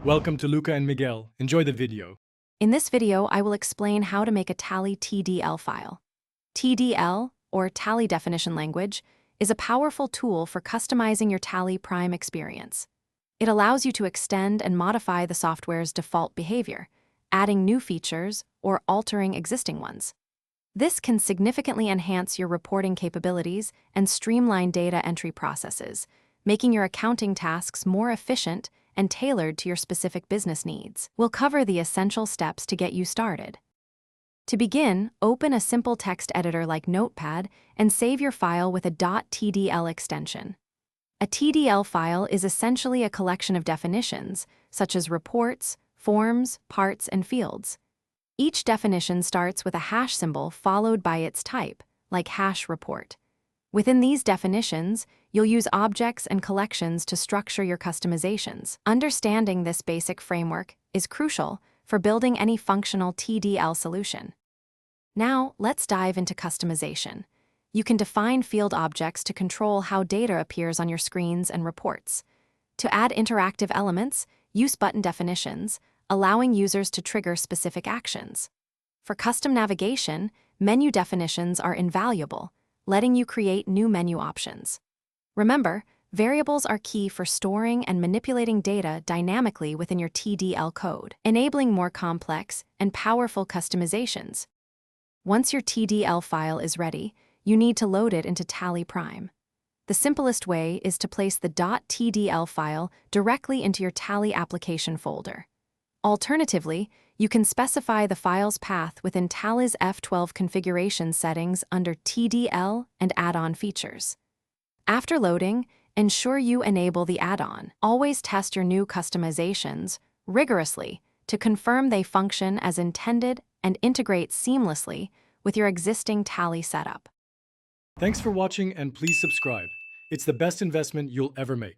Welcome to Luca and Miguel. Enjoy the video. In this video, I will explain how to make a Tally TDL file. TDL, or Tally Definition Language, is a powerful tool for customizing your Tally Prime experience. It allows you to extend and modify the software's default behavior, adding new features or altering existing ones. This can significantly enhance your reporting capabilities and streamline data entry processes, making your accounting tasks more efficient and tailored to your specific business needs. We'll cover the essential steps to get you started. To begin, open a simple text editor like Notepad and save your file with a .tdl extension. A TDL file is essentially a collection of definitions, such as reports, forms, parts, and fields. Each definition starts with a hash symbol followed by its type, like hash report. Within these definitions, you'll use objects and collections to structure your customizations. Understanding this basic framework is crucial for building any functional TDL solution. Now, let's dive into customization. You can define field objects to control how data appears on your screens and reports. To add interactive elements, use button definitions, allowing users to trigger specific actions. For custom navigation, menu definitions are invaluable, letting you create new menu options. Remember, variables are key for storing and manipulating data dynamically within your TDL code, enabling more complex and powerful customizations. Once your TDL file is ready, you need to load it into Tally Prime. The simplest way is to place the .tdl file directly into your Tally application folder. Alternatively, you can specify the file's path within Tally's F12 configuration settings under TDL and add-on features. After loading, ensure you enable the add-on. Always test your new customizations rigorously to confirm they function as intended and integrate seamlessly with your existing Tally setup. Thanks for watching and please subscribe. It's the best investment you'll ever make.